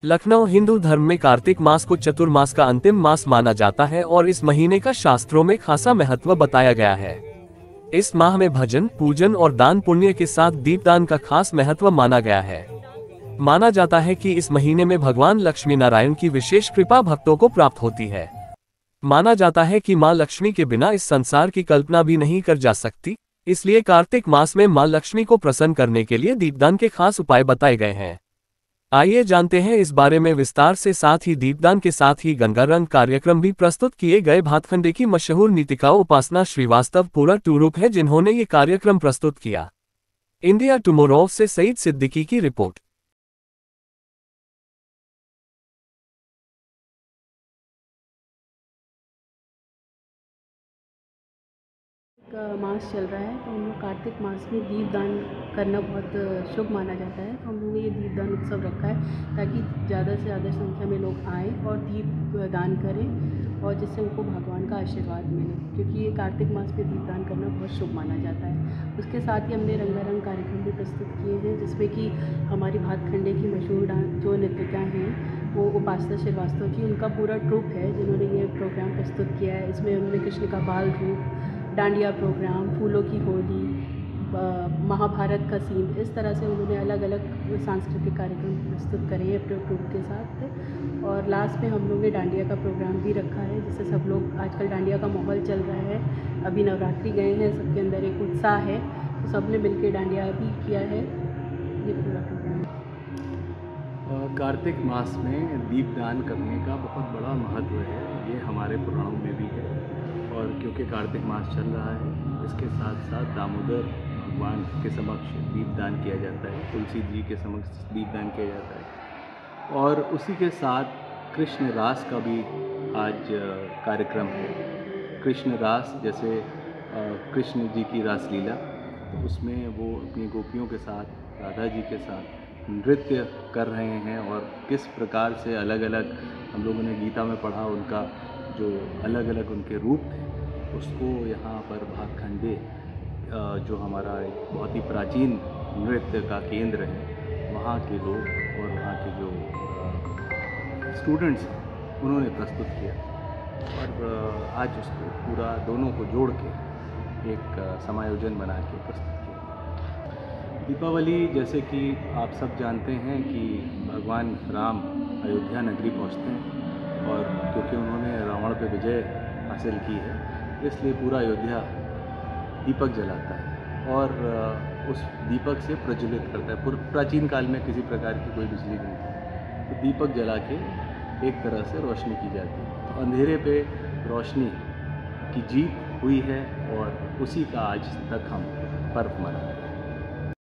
लखनऊ हिंदू धर्म में कार्तिक मास को चतुर्मास का अंतिम मास माना जाता है और इस महीने का शास्त्रों में खासा महत्व बताया गया है। इस माह में भजन, पूजन और दान पुण्य के साथ दीपदान का खास महत्व माना गया है। माना जाता है कि इस महीने में भगवान लक्ष्मी नारायण की विशेष कृपा भक्तों को प्राप्त होती है। माना जाता है कि मां लक्ष्मी के बिना इस संसार की कल्पना भी नहीं कर जा सकती, इसलिए कार्तिक मास में मां लक्ष्मी को प्रसन्न करने के लिए दीपदान के खास उपाय बताए गए हैं। आइए जानते हैं इस बारे में विस्तार से। साथ ही दीपदान के साथ ही गंगारंग कार्यक्रम भी प्रस्तुत किए गए। भातखंडे की मशहूर नृतिका उपासना श्रीवास्तव पूरा टूरुप है जिन्होंने ये कार्यक्रम प्रस्तुत किया। इंडिया टुमारो से सईद सिद्दीकी की रिपोर्ट। मास चल रहा है तो हम लोग कार्तिक मास में दीपदान करना बहुत शुभ माना जाता है। तो हम लोगों ने ये दीपदान उत्सव रखा है ताकि ज़्यादा से ज़्यादा संख्या में लोग आएँ और दीप दान करें और जिससे उनको भगवान का आशीर्वाद मिले, क्योंकि ये कार्तिक मास में दीपदान करना बहुत शुभ माना जाता है। उसके साथ ही हमने रंगारंग कार्यक्रम भी प्रस्तुत किए हैं जिसमें कि हमारी भातखंडे की मशहूर जो नृतिका हैं वो उपासना श्रीवास्तव जी, उनका पूरा ट्रूप है जिन्होंने ये प्रोग्राम प्रस्तुत किया है। इसमें उन्होंने कृष्ण का बाल रूप, डांडिया प्रोग्राम, फूलों की होली, महाभारत का सीन, इस तरह से उन्होंने अलग अलग सांस्कृतिक कार्यक्रम प्रस्तुत करे हैं अपने ग्रुप के साथ। और लास्ट में हम लोग ने डांडिया का प्रोग्राम भी रखा है जिससे सब लोग, आजकल डांडिया का माहौल चल रहा है, अभी नवरात्रि गए हैं, सबके अंदर एक उत्साह है तो सब ने मिल के डांडिया भी किया है। ये पूरा प्रोग्राम कार्तिक मास में दीपदान करने का बहुत बड़ा महत्व है। ये हमारे पुराणों में भी है और क्योंकि कार्तिक मास चल रहा है इसके साथ साथ दामोदर भगवान के समक्ष दीपदान किया जाता है, तुलसी जी के समक्ष दीपदान किया जाता है और उसी के साथ कृष्ण रास का भी आज कार्यक्रम है। कृष्ण रास जैसे कृष्ण जी की रासलीला, तो उसमें वो अपनी गोपियों के साथ, राधा जी के साथ नृत्य कर रहे हैं और किस प्रकार से अलग अलग, हम लोगों ने गीता में पढ़ा, उनका जो अलग अलग उनके रूप थे उसको यहाँ पर भातखंडे जो हमारा एक बहुत ही प्राचीन नृत्य का केंद्र है, वहाँ के लोग और वहाँ के जो स्टूडेंट्स हैं उन्होंने प्रस्तुत किया और आज उसको पूरा दोनों को जोड़ के एक समायोजन बना के प्रस्तुत किया। दीपावली, जैसे कि आप सब जानते हैं कि भगवान राम अयोध्या नगरी पहुँचते हैं और क्योंकि उन्होंने रावण पे विजय हासिल की है इसलिए पूरा अयोध्या दीपक जलाता है और उस दीपक से प्रज्वलित करता है। प्राचीन काल में किसी प्रकार की कोई बिजली नहीं थी तो दीपक जला के एक तरह से रोशनी की जाती है। तो अंधेरे पे रोशनी की जीत हुई है और उसी का आज तक हम पर्व मना रहे हैं।